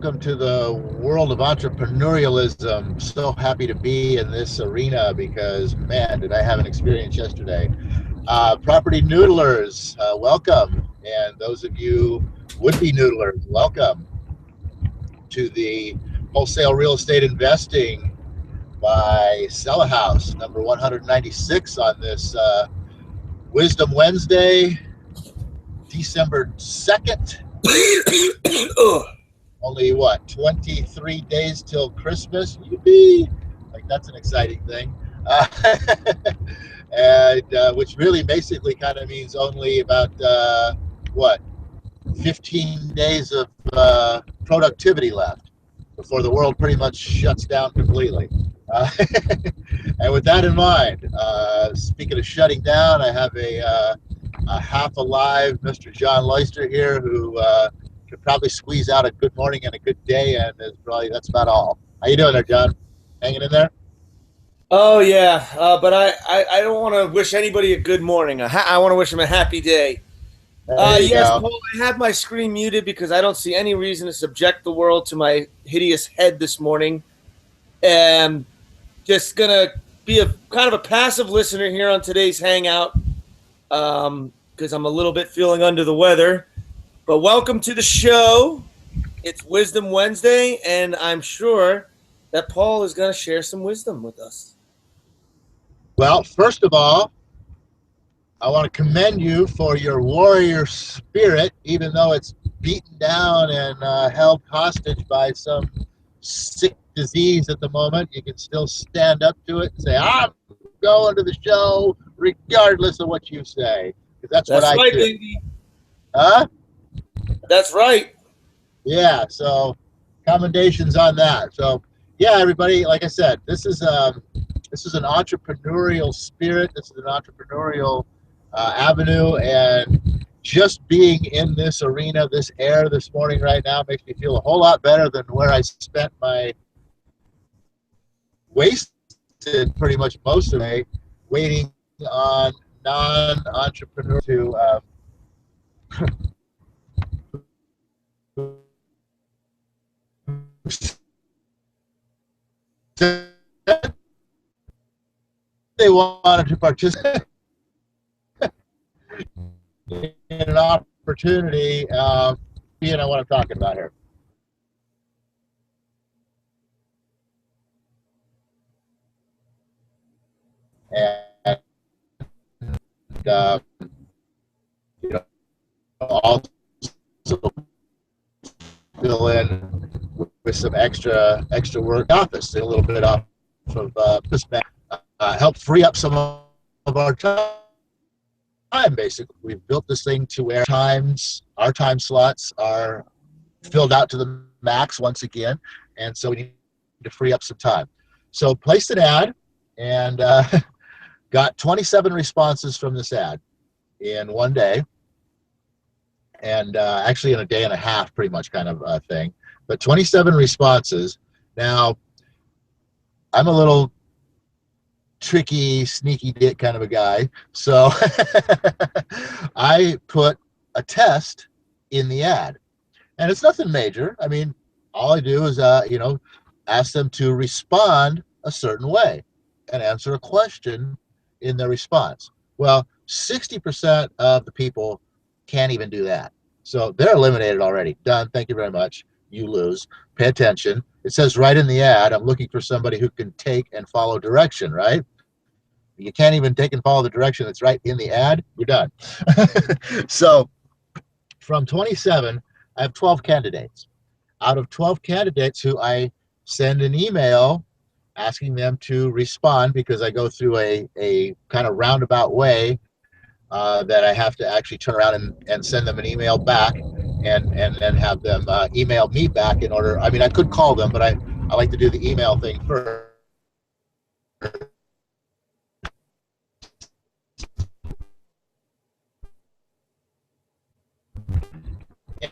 welcome to the world of entrepreneurialism. So happy to be in this arena because, man, did I have an experience yesterday. Property Noodlers, welcome. And those of you would-be noodlers, welcome to the Wholesale Real Estate Investing by Sell a House, number 196 on this Wisdom Wednesday, December 2nd. Only what, 23 days till Christmas? Yippee! Like, that's an exciting thing. Which really basically kind of means only about what, 15 days of productivity left before the world pretty much shuts down completely. And with that in mind, speaking of shutting down, I have a half alive Mr. John Loyster here who could probably squeeze out a good morning and a good day, and that's about all. How you doing there, John? Hanging in there? Oh yeah, but I don't want to wish anybody a good morning. I want to wish them a happy day. There you Yes, go. Paul, I have my screen muted because I don't see any reason to subject the world to my hideous head this morning. And just gonna be a kind of a passive listener here on today's hangout because I'm a little bit feeling under the weather. But welcome to the show. It's Wisdom Wednesday, and I'm sure that Paul is going to share some wisdom with us. Well, first of all, I want to commend you for your warrior spirit, even though it's beaten down and held hostage by some sick disease at the moment. You can still stand up to it and say, I'm going to the show regardless of what you say. Because that's what I right, do. baby. Huh? That's right. Yeah, so commendations on that. So yeah, everybody, like I said, this is an entrepreneurial spirit. This is an entrepreneurial avenue, and just being in this arena, this air this morning right now makes me feel a whole lot better than where I spent my wasted pretty much most of the day waiting on non-entrepreneurs to they wanted to participate in an opportunity. You know what I'm talking about here. And you know, also fill in with some extra work office, a little bit off of this help free up some of our time. Basically, we've built this thing to where our time slots are filled out to the max once again, and so we need to free up some time. So placed an ad and got 27 responses from this ad in one day, and actually in a day and a half, pretty much kind of thing. But 27 responses. Now, I'm a little tricky, sneaky dick kind of a guy, so I put a test in the ad, and it's nothing major. I mean, all I do is ask them to respond a certain way and answer a question in their response. Well, 60% of the people can't even do that, so they're eliminated already. Done. Thank you very much. You lose. Pay attention. It says right in the ad, I'm looking for somebody who can take and follow direction, right? You can't even take and follow the direction that's right in the ad. You're done. So from 27, I have 12 candidates. Out of 12 candidates who I send an email asking them to respond, because I go through a kind of roundabout way that I have to actually turn around and send them an email back and then have them email me back in order. I mean, I could call them, but I like to do the email thing first.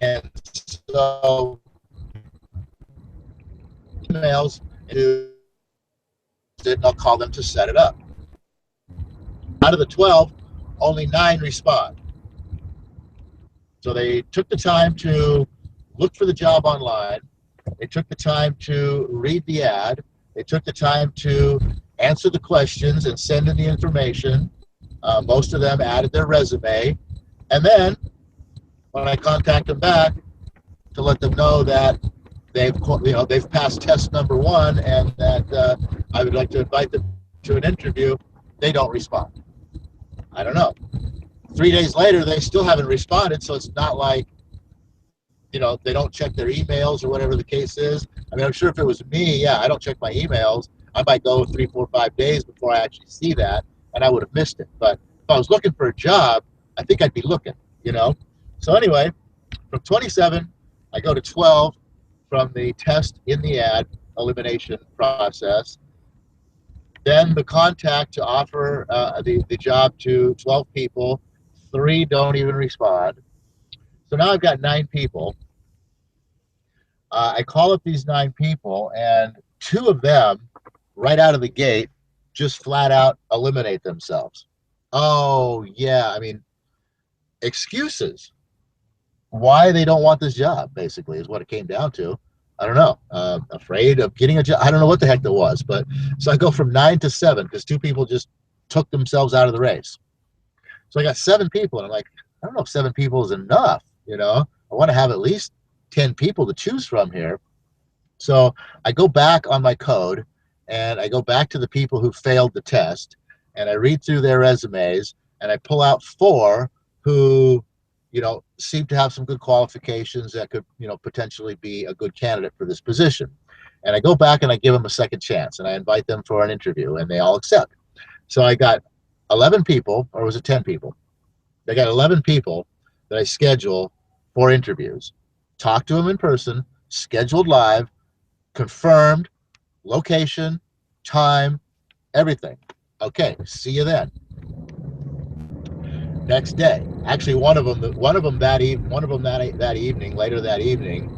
And so emails, and I'll call them to set it up. Out of the 12, only 9 respond. So they took the time to look for the job online, They took the time to read the ad. They took the time to answer the questions and send in the information. Most of them added their resume. And then when I contact them back to let them know that they've passed test number one and that I would like to invite them to an interview, they don't respond. I don't know. 3 days later, they still haven't responded, so it's not like, they don't check their emails or whatever the case is. I mean, I'm sure if it was me, yeah, I don't check my emails. I might go 3, 4, 5 days before I actually see that, and I would have missed it. But if I was looking for a job, I think I'd be looking. So anyway, from 27, I go to 12 from the test in the ad elimination process. Then the contact to offer the job to 12 people. 3 don't even respond. So now I've got 9 people. I call up these 9 people, and 2 of them, right out of the gate, just flat out eliminate themselves. Oh, yeah, I mean, excuses. Why they don't want this job, basically, is what it came down to. I don't know. Afraid of getting a job. I don't know what the heck that was. But so I go from 9 to 7 because 2 people just took themselves out of the race. So I got 7 people, and I'm like, I don't know if 7 people is enough. I want to have at least 10 people to choose from here. So I go back on my code, and I go back to the people who failed the test, and I read through their resumes, and I pull out 4 who seem to have some good qualifications that could, potentially be a good candidate for this position. And I go back and I give them a second chance, and I invite them for an interview, and they all accept. So I got 11 people, or was it 10 people? I got 11 people that I schedule for interviews. Talk to them in person, scheduled live, confirmed, location, time, everything. Okay, see you then. Next day, actually, one of them that evening, later that evening.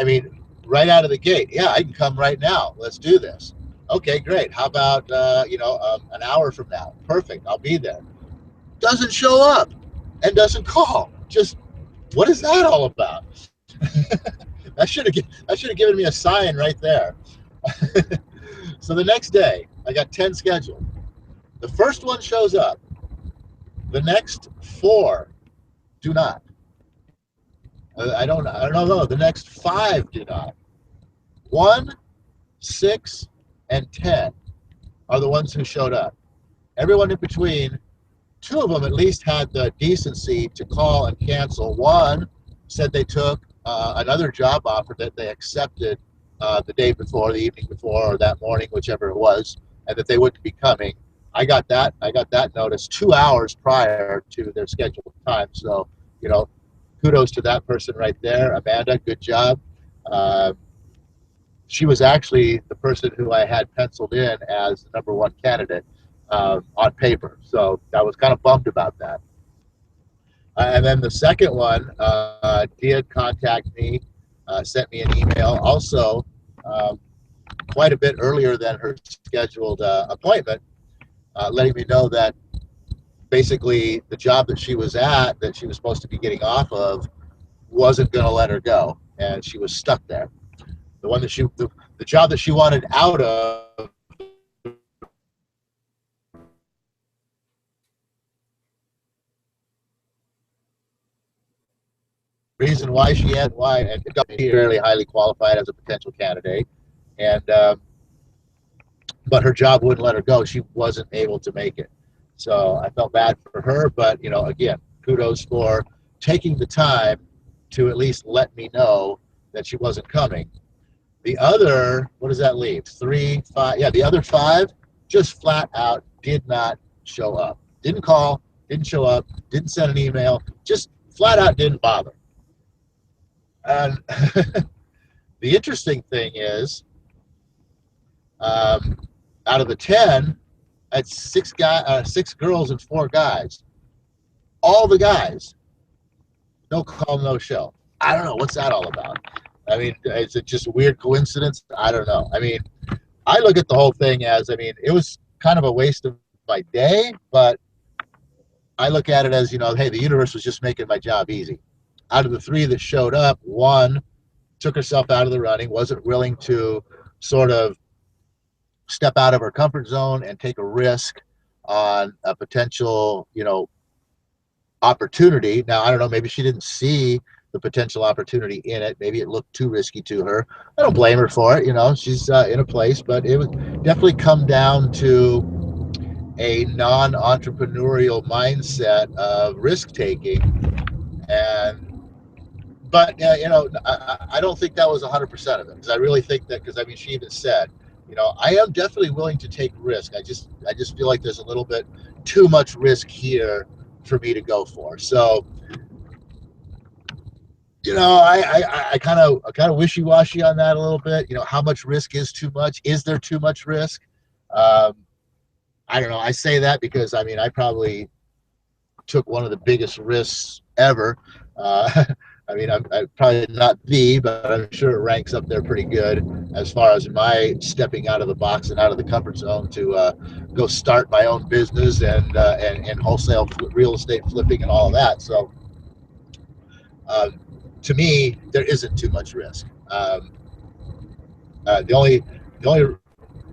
I mean, right out of the gate, yeah, I can come right now. Let's do this. Okay, great. How about an hour from now? Perfect. I'll be there. Doesn't show up and doesn't call. Just what is that all about? I should have given me a sign right there. So the next day, I got 10 scheduled. The first one shows up. The next 4 do not. I don't know. The next 5 do not. 1, 6, and 10 are the ones who showed up. Everyone in between, 2 of them at least had the decency to call and cancel. 1 said they took another job offer that they accepted the day before, the evening before, or that morning, whichever it was, and that they wouldn't be coming. I got that notice 2 hours prior to their scheduled time. So, kudos to that person right there. Amanda, good job. She was actually the person who I had penciled in as the number 1 candidate on paper. So I was kind of bummed about that. And then the second one did contact me, sent me an email, also quite a bit earlier than her scheduled appointment, letting me know that basically the job that she was at, that she was supposed to be getting off of, wasn't going to let her go, and she was stuck there. The job that she wanted out of, reason why and got fairly highly qualified as a potential candidate, and but her job wouldn't let her go. She wasn't able to make it. So I felt bad for her, but again, kudos for taking the time to at least let me know that she wasn't coming. The other, what does that leave? 3, 5, yeah, the other 5 just flat out did not show up. Didn't call, didn't show up, didn't send an email, just flat out didn't bother. And the interesting thing is, out of the 10, that's 6 girls and 4 guys. All the guys, no call, no show. I don't know what's that all about. I mean, is it just a weird coincidence? I don't know. I mean, I look at the whole thing as, it was kind of a waste of my day, but I look at it as, hey, the universe was just making my job easy. Out of the 3 that showed up, 1 took herself out of the running, wasn't willing to sort of step out of her comfort zone and take a risk on a potential, opportunity. Now, I don't know, maybe she didn't see the potential opportunity in it. Maybe it looked too risky to her. I don't blame her for it. She's in a place, but it would definitely come down to a non-entrepreneurial mindset of risk taking. But I don't think that was 100% of it, because I really think that, because I mean, she even said, I am definitely willing to take risk. I just feel like there's a little bit too much risk here for me to go for. So, I kind of wishy-washy on that a little bit. How much risk is too much? Is there too much risk? Um, I don't know. I say that because I mean, I probably took one of the biggest risks ever. I mean, I'm probably not but I'm sure it ranks up there pretty good as far as my stepping out of the box and out of the comfort zone to go start my own business and wholesale real estate flipping and all of that. So, um, to me, there isn't too much risk. The only,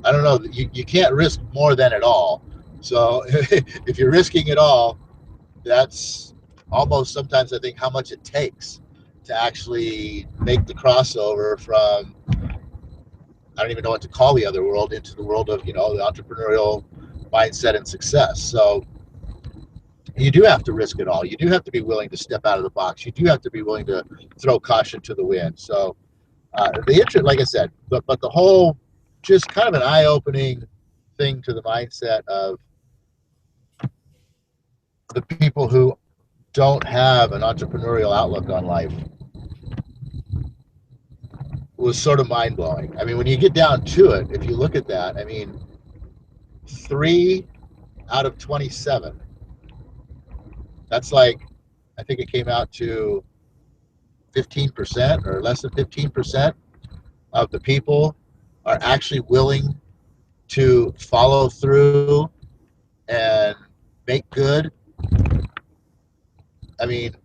I don't know, you can't risk more than it all. So if you're risking it all, that's almost sometimes I think how much it takes to actually make the crossover from, I don't even know what to call the other world, into the world of, the entrepreneurial mindset and success. So you do have to risk it all. You do have to be willing to step out of the box. You do have to be willing to throw caution to the wind. So the interest, like I said, but the whole, just kind of an eye-opening thing to the mindset of the people who don't have an entrepreneurial outlook on life was sort of mind-blowing. I mean, when you get down to it, if you look at that, I mean, 3 out of 27. That's like, I think it came out to 15% or less than 15% of the people are actually willing to follow through and make good. I mean,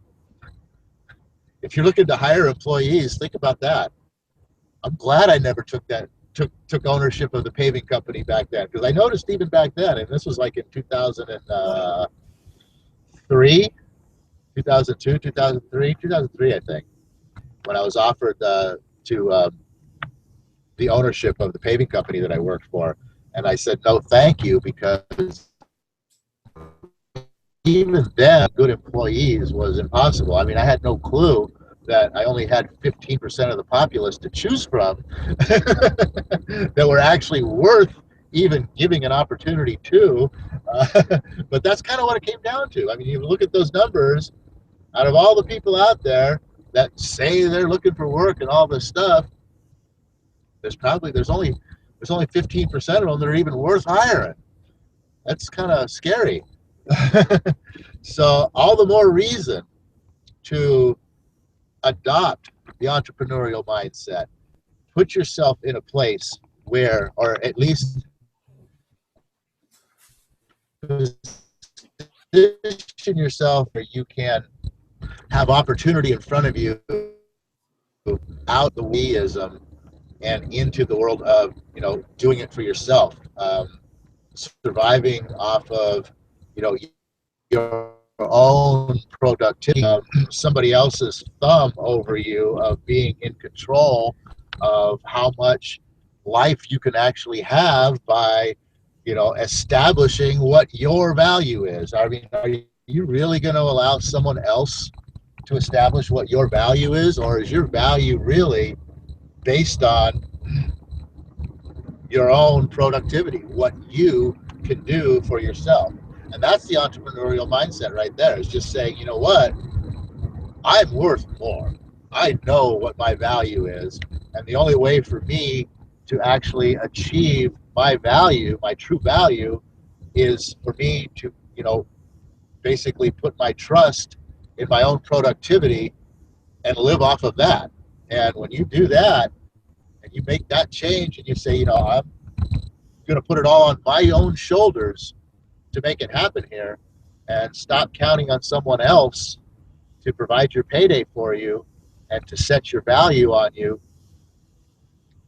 if you're looking to hire employees, think about that. I'm glad I never took ownership of the paving company back then, because I noticed even back then, and this was like in 2003, 2002, 2003, I think, when I was offered to the ownership of the paving company that I worked for, and I said no, thank you, because even then, good employees was impossible. I mean, I had no clue that I only had 15% of the populace to choose from that were actually worth even giving an opportunity to. But that's kind of what it came down to. I mean, you look at those numbers, out of all the people out there that say they're looking for work and all this stuff, there's only 15% of them that are even worth hiring. That's kind of scary. So all the more reason to adopt the entrepreneurial mindset. Put yourself in a place where, or at least position yourself where you can have opportunity in front of you, out the weism and into the world of, doing it for yourself, surviving off of, your own productivity, somebody else's thumb over you, of being in control of how much life you can actually have by, establishing what your value is. I mean, are you really going to allow someone else to establish what your value is, or is your value really based on your own productivity, what you can do for yourself? And that's the entrepreneurial mindset right there, is just saying, you know what, I'm worth more. I know what my value is. And the only way for me to actually achieve my value, my true value, is for me to, basically put my trust in my own productivity and live off of that. And when you do that and you make that change and you say, I'm going to put it all on my own shoulders to make it happen here, and stop counting on someone else to provide your payday for you, and to set your value on you,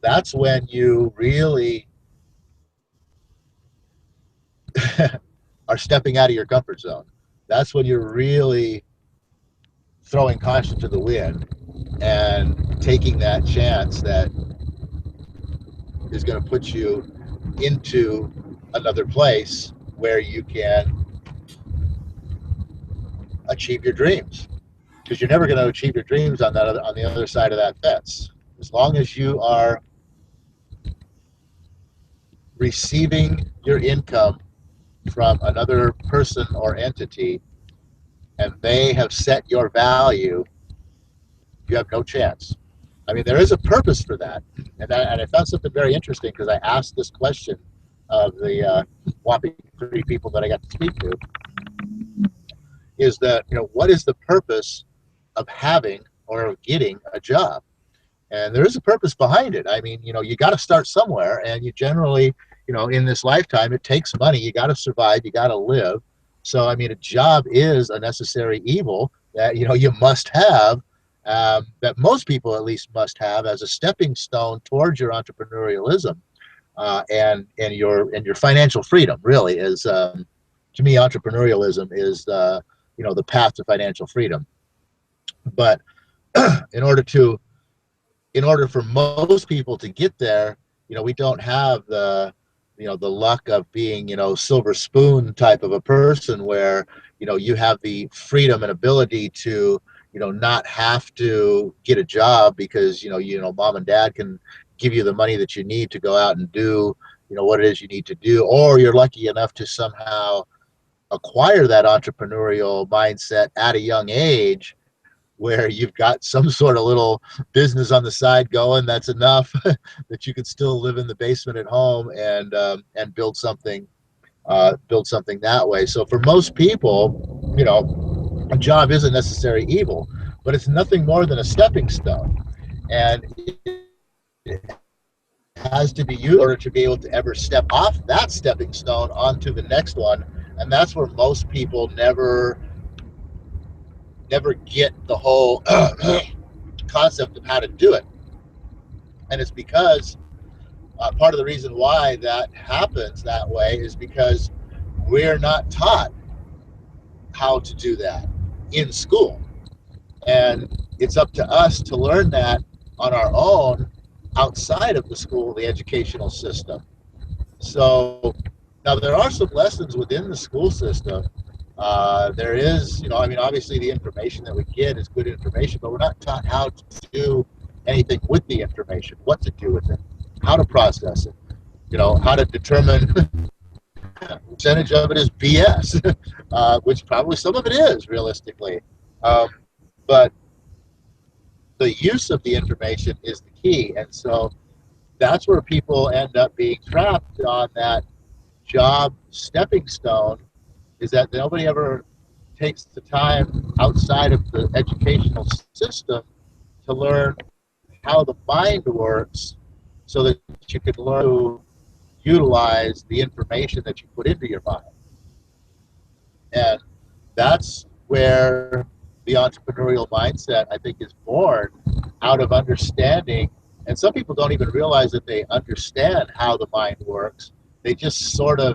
that's when you really are stepping out of your comfort zone. That's when you're really throwing caution to the wind and taking that chance that is going to put you into another place where you can achieve your dreams, because you're never going to achieve your dreams on the other side of that fence. As long as you are receiving your income from another person or entity and they have set your value, you have no chance. I mean, there is a purpose for that. And I found something very interesting, because I asked this question of the whopping 3 people that I got to speak to, is that, what is the purpose of having or of getting a job? And there is a purpose behind it. I mean, you got to start somewhere, and you generally, in this lifetime, it takes money. You got to survive. You got to live. So, I mean, a job is a necessary evil that, you must have, that most people at least must have as a stepping stone towards your entrepreneurialism, and your financial freedom. Really is, to me, entrepreneurialism is the path to financial freedom. But in order to in order for most people to get there, we don't have the luck of being, silver spoon type of a person where, you have the freedom and ability to, not have to get a job because, mom and dad can give you the money that you need to go out and do, what it is you need to do, or you're lucky enough to somehow acquire that entrepreneurial mindset at a young age, where you've got some sort of little business on the side going that's enough that you could still live in the basement at home and build something that way. So for most people, a job isn't necessarily evil, but it's nothing more than a stepping stone, and it has to be used in order to be able to ever step off that stepping stone onto the next one. And that's where most people never get the whole concept of how to do it. And it's because part of the reason why that happens that way is because we're not taught how to do that in school. And it's up to us to learn that on our own outside of the school, the educational system. So now there are some lessons within the school system. There is, obviously the information that we get is good information, but we're not taught how to do anything with the information, what to do with it, how to process it, how to determine percentage of it is BS, which probably some of it is realistically. But the use of the information is the key. And so that's where people end up being trapped on that job stepping stone, is that nobody ever takes the time outside of the educational system to learn how the mind works so that you can learn to utilize the information that you put into your mind. And that's where the entrepreneurial mindset, I think, is born out of understanding. And some people don't even realize that they understand how the mind works. They just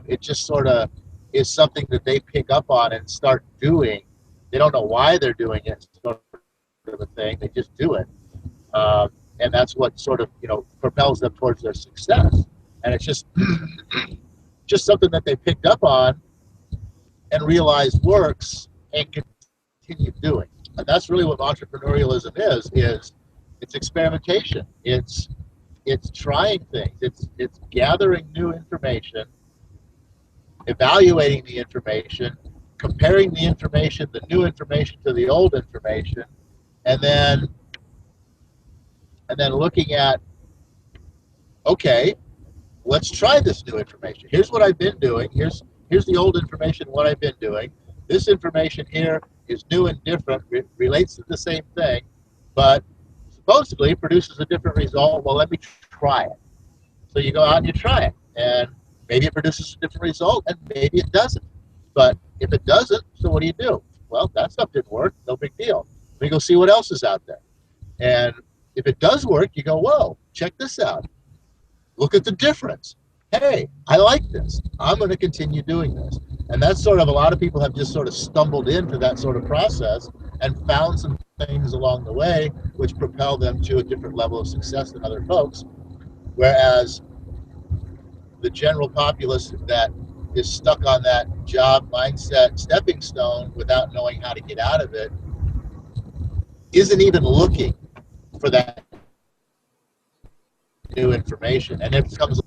it just sort of is something that they pick up on and start doing. They don't know why they're doing it, sort of a thing. They just do it. And that's what sort of, propels them towards their success. And it's just something that they picked up on and realized works and continue doing. And that's really what entrepreneurialism is it's experimentation. It's trying things. It's gathering new information, evaluating the information, comparing the information, the new information to the old information, and then looking at, okay, let's try this new information. Here's what I've been doing. Here's the old information, what I've been doing. This information here is new and different, relates to the same thing, but supposedly produces a different result. Well, let me try it. So you go out and you try it, and maybe it produces a different result, and maybe it doesn't. But if it doesn't, so what do? Well, that stuff didn't work. No big deal. Let me go see what else is out there. And if it does work, you go, whoa, check this out. Look at the difference. Hey, I like this. I'm going to continue doing this. And that's sort of, a lot of people have just sort of stumbled into that sort of process and found some things along the way which propel them to a different level of success than other folks. Whereas the general populace that is stuck on that job mindset stepping stone without knowing how to get out of it isn't even looking for that new information. And if it comes,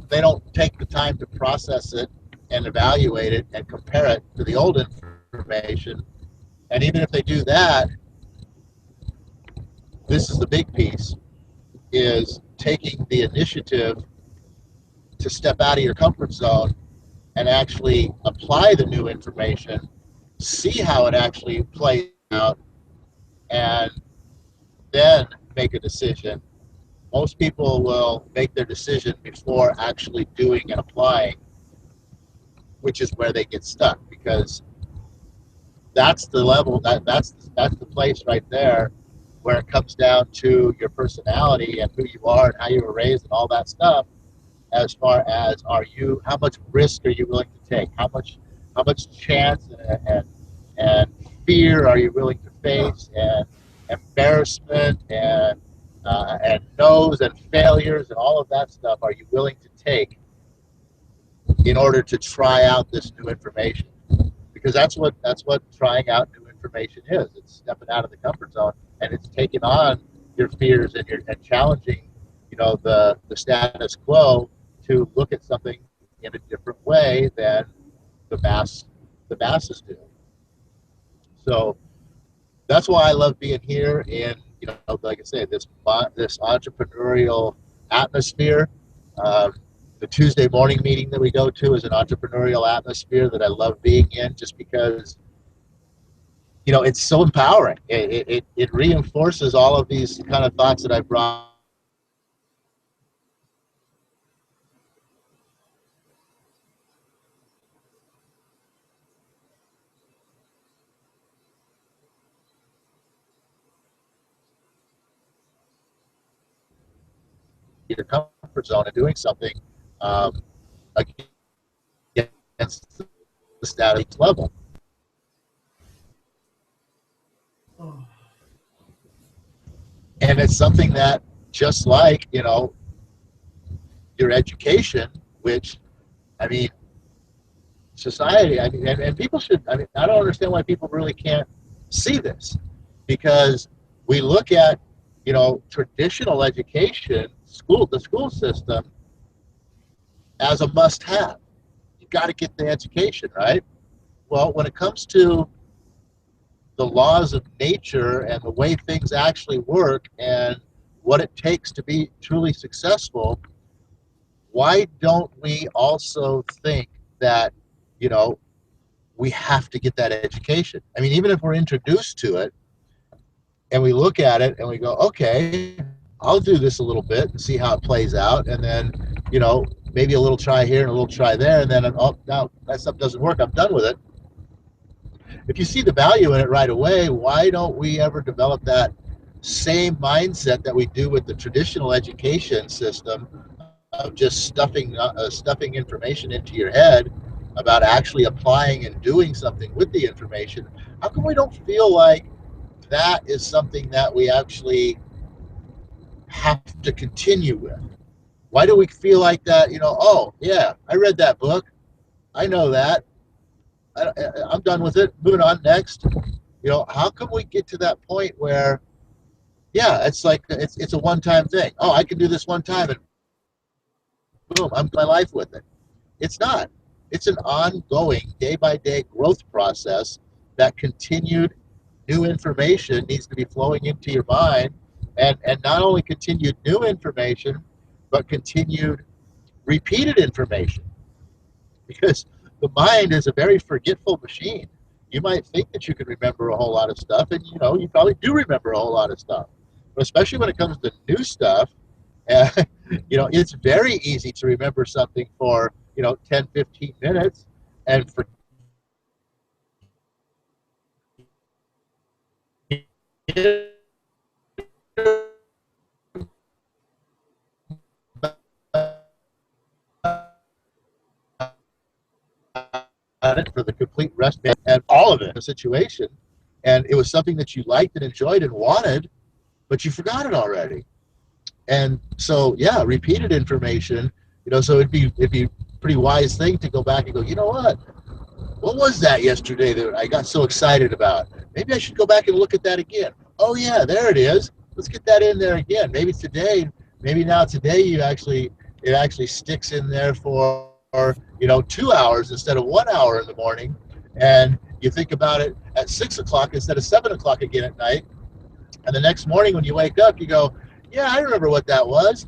they don't take the time to process it and evaluate it and compare it to the old information. And even if they do that, this is the big piece, is taking the initiative to step out of your comfort zone and actually apply the new information, see how it actually plays out, and then make a decision. Most people will make their decision before actually doing and applying, which is where they get stuck, because that's the level, that's the place right there where it comes down to your personality and who you are and how you were raised and all that stuff. As far as, how much risk are you willing to take, how much chance and fear are you willing to face, and embarrassment and no's and failures and all of that stuff are you willing to take in order to try out this new information? Because that's what trying out new information is. It's stepping out of the comfort zone, and it's taking on your fears and challenging, the status quo to look at something in a different way than the mass the masses do. So that's why I love being here in, like I say, this entrepreneurial atmosphere. Um, the Tuesday morning meeting that we go to is an entrepreneurial atmosphere that I love being in, just because it's so empowering. It reinforces all of these kind of thoughts that I brought your comfort zone and doing something um, against the status level. And it's something that, just like, your education, which, I mean, society, I mean, and people should, I mean, I don't understand why people really can't see this, because we look at, traditional education, the school system, as a must have. You got to get the education, right? Well, when it comes to the laws of nature and the way things actually work and what it takes to be truly successful, why don't we also think that, you know, we have to get that education? I mean, even if we're introduced to it and we look at it and we go, okay, I'll do this a little bit and see how it plays out. And then, maybe a little try here and a little try there. And then, oh, no, that stuff doesn't work. I'm done with it. If you see the value in it right away, why don't we ever develop that same mindset that we do with the traditional education system of just stuffing information into your head about actually applying and doing something with the information? How come we don't feel like that is something that we actually have to continue with? Why do we feel like that? Oh yeah, I read that book, I know that, I'm done with it, moving on, next. How come we get to that point where, yeah, it's like it's a one-time thing? Oh, I can do this one time and boom, I'm my life with it. It's not. It's an ongoing, day-by-day growth process. That continued new information needs to be flowing into your mind, and not only continued new information, but continued repeated information, because the mind is a very forgetful machine. You might think that you can remember a whole lot of stuff, and you probably do remember a whole lot of stuff, but especially when it comes to new stuff, uh, it's very easy to remember something for 10, 15 minutes and forget about it for the complete rest and all of it, the situation, and it was something that you liked and enjoyed and wanted, but you forgot it already. And so, yeah, repeated information, so it'd be a pretty wise thing to go back and go, you know what was that yesterday that I got so excited about? Maybe I should go back and look at that again. Oh yeah, there it is. Let's get that in there again. Maybe today it actually sticks in there for 2 hours instead of 1 hour in the morning, and you think about it at 6 o'clock instead of 7 o'clock again at night. And the next morning when you wake up, you go, yeah, I remember what that was.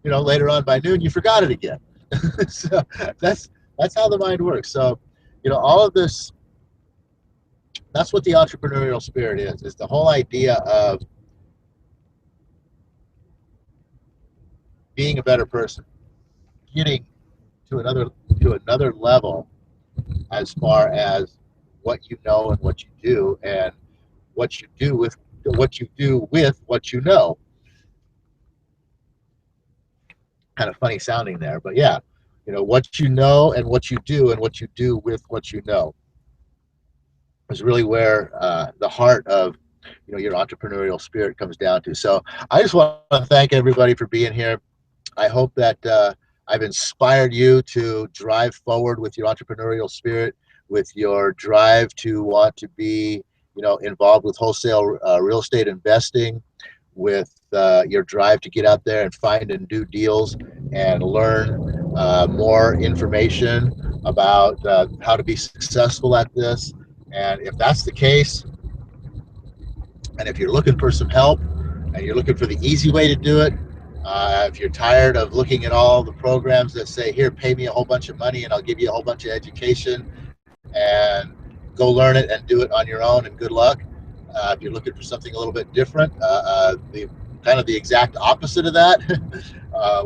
Later on by noon, you forgot it again. So that's how the mind works. So, all of this, that's what the entrepreneurial spirit is the whole idea of being a better person, getting to another level as far as what you know and what you do, and what you do with what you know. Kind of funny sounding there, but yeah, what you know and what you do, and what you do with what you know is really where the heart of your entrepreneurial spirit comes down to. So I just want to thank everybody for being here. I hope that I've inspired you to drive forward with your entrepreneurial spirit, with your drive to want to be, involved with wholesale real estate investing, with your drive to get out there and find and do deals and learn more information about how to be successful at this. And if that's the case, and if you're looking for some help and you're looking for the easy way to do it, if you're tired of looking at all the programs that say, here, pay me a whole bunch of money and I'll give you a whole bunch of education and go learn it and do it on your own and good luck. If you're looking for something a little bit different, the exact opposite of that,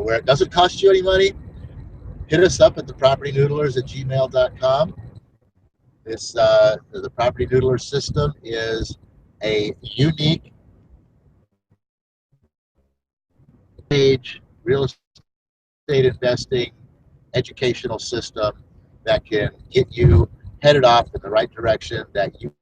where it doesn't cost you any money, hit us up at the PropertyNoodlers@gmail.com. The Property Noodler system is a unique page real estate investing educational system that can get you headed off in the right direction that you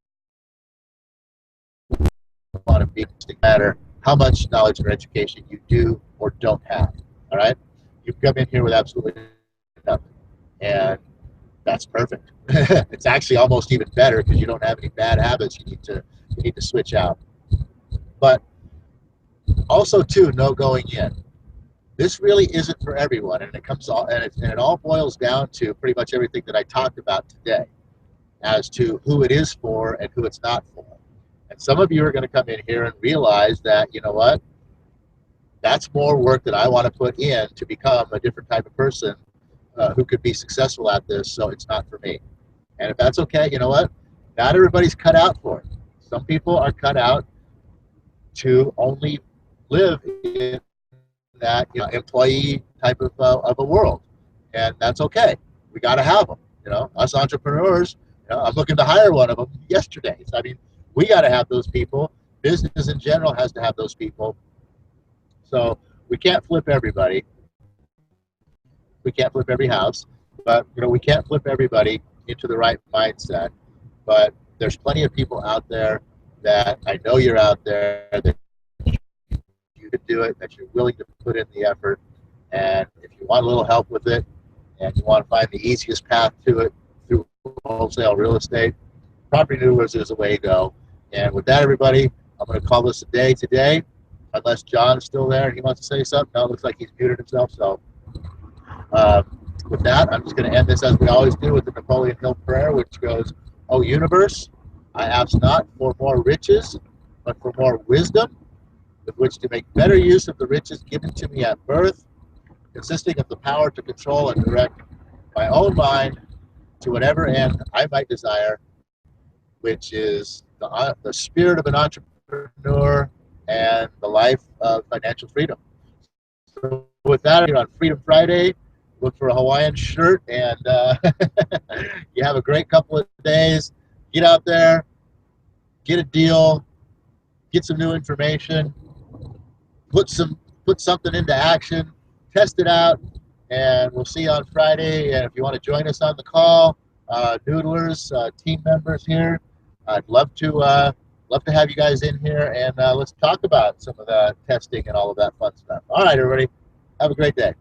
want to be, no matter how much knowledge or education you do or don't have. All right, you've come in here with absolutely nothing, and that's perfect. It's actually almost even better because you don't have any bad habits you need to switch out. But also too, no going in. This really isn't for everyone, and it all boils down to pretty much everything that I talked about today as to who it is for and who it's not for. And some of you are going to come in here and realize that, you know what, that's more work that I want to put in to become a different type of person who could be successful at this, so it's not for me. And if that's okay, you know what, not everybody's cut out for it. Some people are cut out to only live in that employee type of a world, and that's okay. We got to have them. Us entrepreneurs. I'm looking to hire one of them yesterday. So, I mean, we got to have those people. Business in general has to have those people. So we can't flip everybody. We can't flip every house, but we can't flip everybody into the right mindset. But there's plenty of people out there that I know you're out there that you could do it, that you're willing to put in the effort. And if you want a little help with it and you want to find the easiest path to it through wholesale real estate, Property Noodlers is the way to go. And with that, everybody, I'm going to call this a day today, unless John's still there and he wants to say something. No, it looks like he's muted himself. So with that, I'm just going to end this as we always do with the Napoleon Hill prayer, which goes, "O universe, I ask not for more riches, but for more wisdom, with which to make better use of the riches given to me at birth, consisting of the power to control and direct my own mind to whatever end I might desire, which is the spirit of an entrepreneur and the life of financial freedom." So with that, on Freedom Friday, look for a Hawaiian shirt, and you have a great couple of days. Get out there, get a deal, get some new information, put something into action, test it out, and we'll see you on Friday. And if you want to join us on the call, Noodlers, team members here, I'd love to have you guys in here, and let's talk about some of the testing and all of that fun stuff. All right, everybody, have a great day.